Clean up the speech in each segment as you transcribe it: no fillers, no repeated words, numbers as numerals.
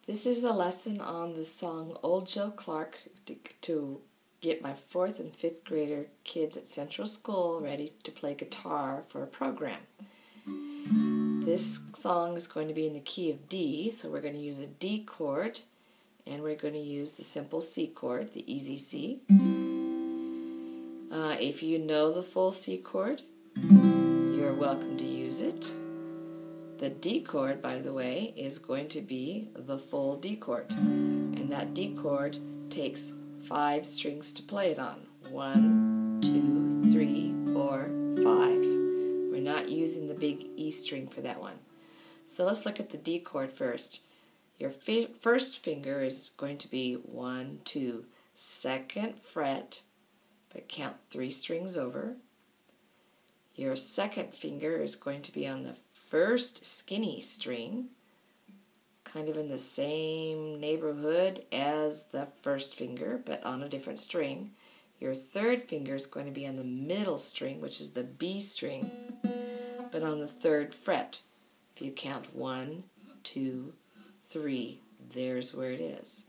This is a lesson on the song Old Joe Clark to get my 4th and 5th grader kids at Central School ready to play guitar for a program. This song is going to be in the key of D, so we're going to use a D chord, and we're going to use the simple C chord, the easy C. If you know the full C chord, you're welcome to use it. The D chord, by the way, is going to be the full D chord. And that D chord takes 5 strings to play it on. 1, 2, 3, 4, 5. We're not using the big E string for that one. So let's look at the D chord first. Your first finger is going to be 1, 2, 2nd fret, but count 3 strings over. Your second finger is going to be on the first skinny string, kind of in the same neighborhood as the first finger, but on a different string. Your third finger is going to be on the middle string, which is the B string, but on the 3rd fret. If you count 1, 2, 3, there's where it is.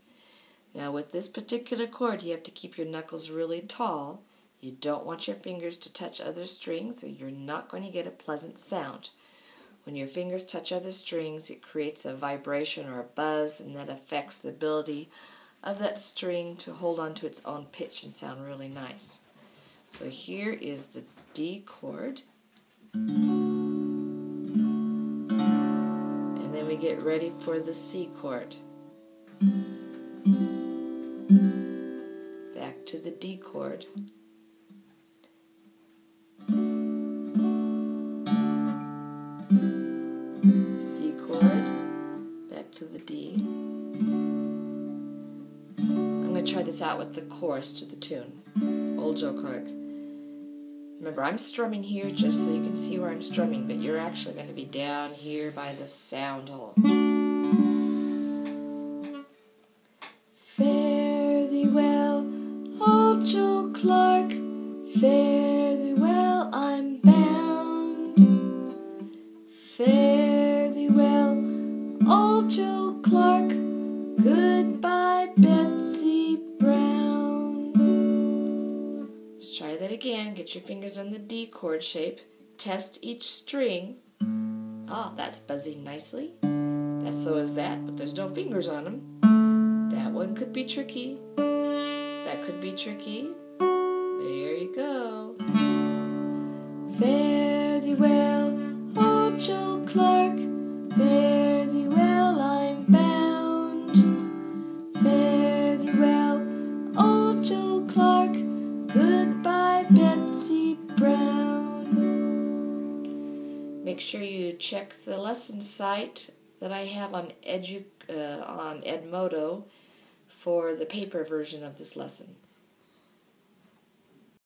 Now with this particular chord, you have to keep your knuckles really tall. You don't want your fingers to touch other strings, or you're not going to get a pleasant sound. When your fingers touch other strings, it creates a vibration or a buzz, and that affects the ability of that string to hold on to its own pitch and sound really nice. So here is the D chord. And then we get ready for the C chord. Back to the D chord. C chord, back to the D. I'm going to try this out with the chorus to the tune, Old Joe Clark. Remember, I'm strumming here just so you can see where I'm strumming, but you're actually going to be down here by the sound hole. Fare thee well, Old Joe Clark, fare thee well, I'm bound. Fare thee well, Old Joe Clark, goodbye, Betsy Brown. Let's try that again. Get your fingers on the D chord shape. Test each string. Ah, that's buzzing nicely. So is that, but there's no fingers on them. That one could be tricky. That could be tricky. There you go. Fare thee well, Old Joe Clark, fare thee well, I'm bound. Fare thee well, Old Joe Clark, goodbye, Betsy Brown. Make sure you check the lesson site that I have on Edmodo for the paper version of this lesson.